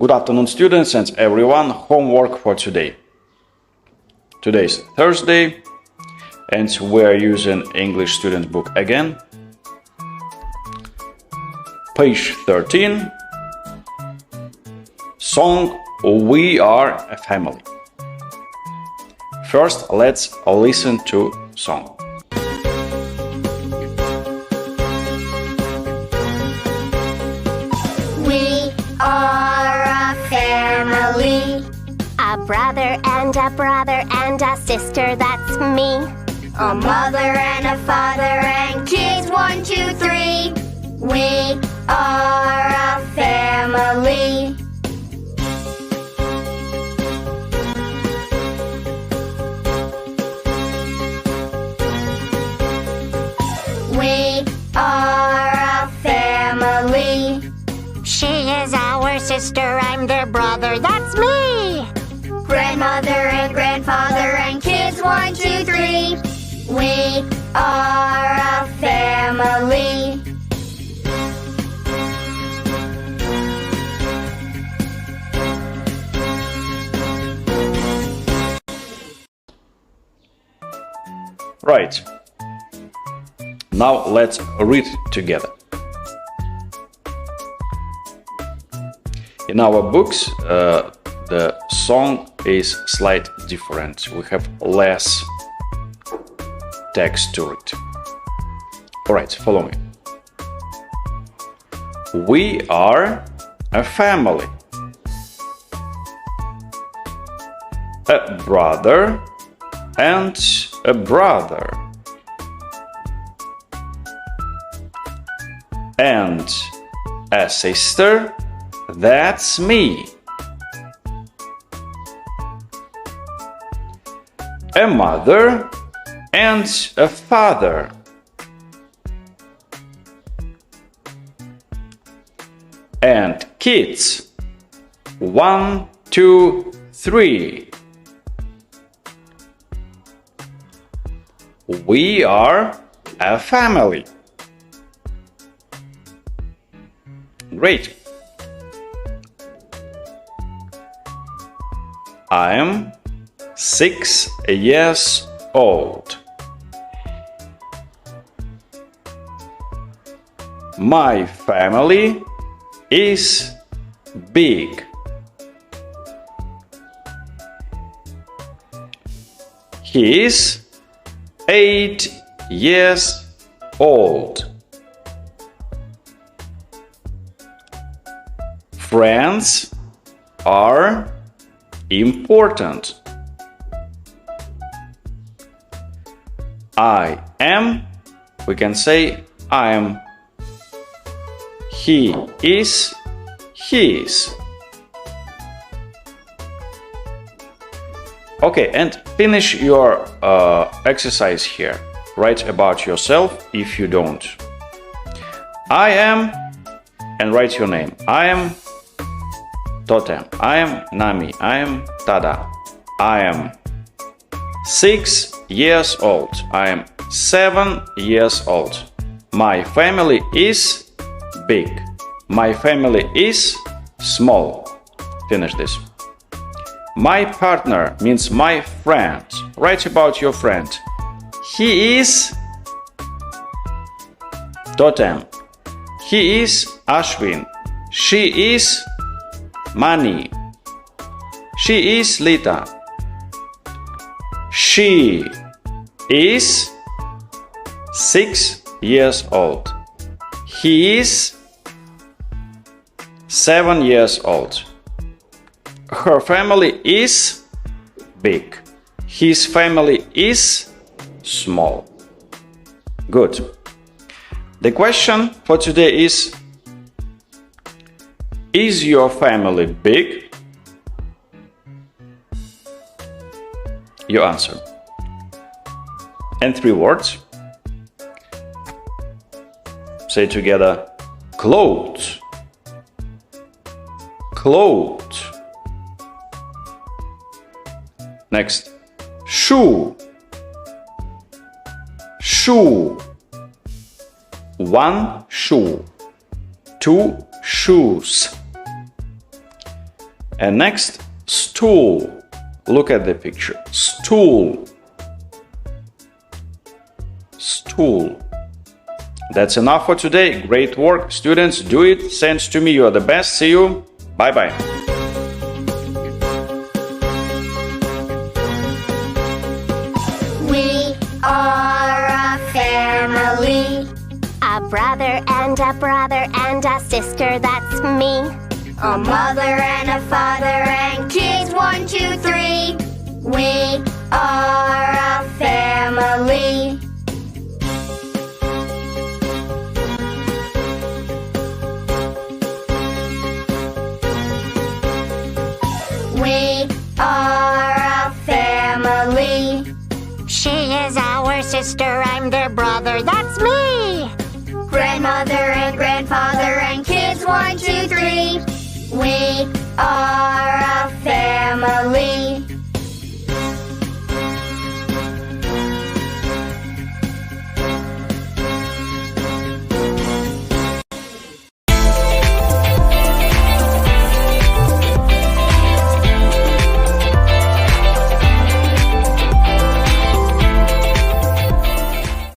Good afternoon, students and everyone. Homework for today. Today is Thursday, and we're using English student book again. Page 13. Song We Are a Family. First, let's listen to song. We are a family. A brother and a sister, that's me. A mother and a father and kids, 1, 2, 3. We are a family. We are a family. She is our sister, I'm their brother, that's me. Grandmother and grandfather and kids, 1, 2, 3. We are a family. Right. Now let's read together. In our books, the song is slightly different. We have less text to read. Alright, follow me. We are a family. A brother and a brother. And a sister, that's me. A mother and a father. And kids, 1, 2, 3. We are a family. Great. I am 6 years old. My family is big. He is 8 years old. Friends are important. I am, we can say I am. He is, his. Okay, and finish your exercise here. Write about yourself if you don't. I am, and write your name. I am Totem. I am Nami. I am Tada. I am 6 years old. I am 7 years old. My family is big. My family is small. Finish this. My partner means my friend. Write about your friend. He is Totem. He is Ashwin. She is Mani. She is Lita. She is 6 years old. He is 7 years old. Her family is big. His family is small. Good. The question for today is your family big? You answer. And 3 words. Say together, clothes. Clothes. Next, shoe. Shoe. 1 shoe. 2 shoes. And next, stool. Look at the picture. Stool. Stool. That's enough for today. Great work, students. Do it. Send to me. You are the best. See you. Bye-bye. We are a family. A brother and a sister, that's me. A mother and a father and kids, 1, 2, 3. We are a family. We are a family. She is our sister, I'm their brother, that's me. Grandmother and grandfather and kids, 1, 2, 3. We are a family.